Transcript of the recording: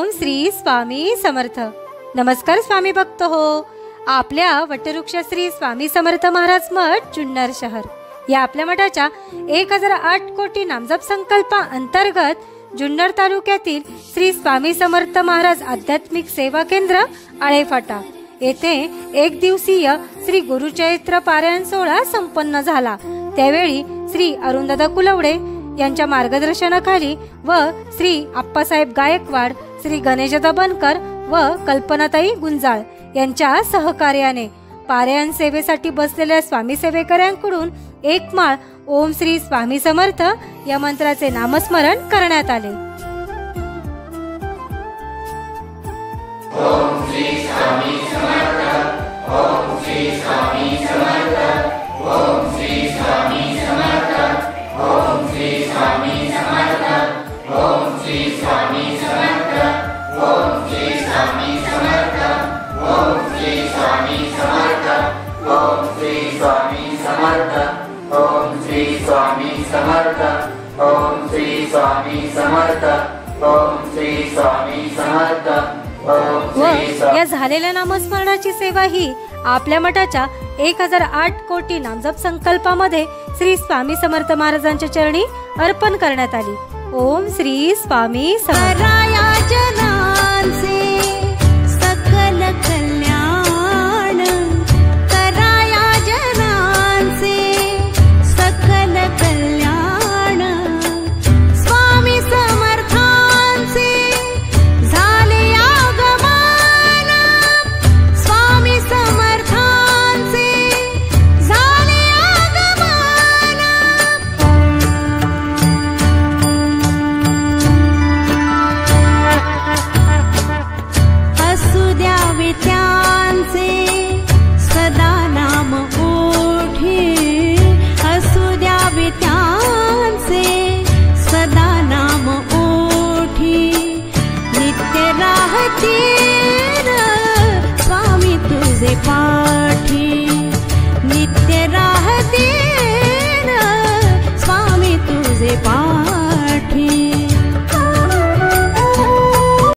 ओम श्री स्वामी समर्थ. नमस्कार स्वामी भक्त हो. आपल्या वटवृक्ष श्री स्वामी समर्थ महाराज मठ जुन्नर शहर या आपल्या मठाच्या 1008 कोटी नामजप संकल्पा अंतर्गत जुन्नर तालुक्यातील श्री स्वामी समर्थ महाराज आध्यात्मिक सेवा केंद्र आळेफाटा येथे एक दिवसीय श्री गुरुचरित्र पारायण सोहळा संपन्न झाला. त्यावेळी श्री अरुणदादा कुलवडे यांच्या मार्गदर्शनाखाली व श्री आप्पासाहेब गायकवाड, श्री गणेशदादा बनकर व कल्पनाताई गुंजाळ यांच्या सहकार्याने पारायण सेवेसाठी बसलेल्या स्वामी सेवेकऱ्यांकडून एक माळ ओम श्री स्वामी समर्थ या मंत्राचे नामस्मरण करण्यात आले. ओम श्री स्वामी समर्थ. ओम श्री स्वामी समर्थ. ओम श्री स्वामी समर्थ. ओम श्री स्वामी समर्थ. ओम श्री स्वामी समर्थ. ओम श्री स्वामी समर्थ. ओम श्री स्वामी समर्थ. ओम श्री स्वामी समर्थ. ओम श्री स्वामी समर्थ. ओम श्री स्वामी समर्थ. ओम श्री स्वामी समर्थ. व या झालेल्या नामस्मरणाची सेवा ही आपल्या मठाच्या 1008 कोटी नामजप संकल्पामध्ये श्री स्वामी समर्थ महाराजांच्या चरणी अर्पण करण्यात आली. ओम श्री स्वामी समर्थ.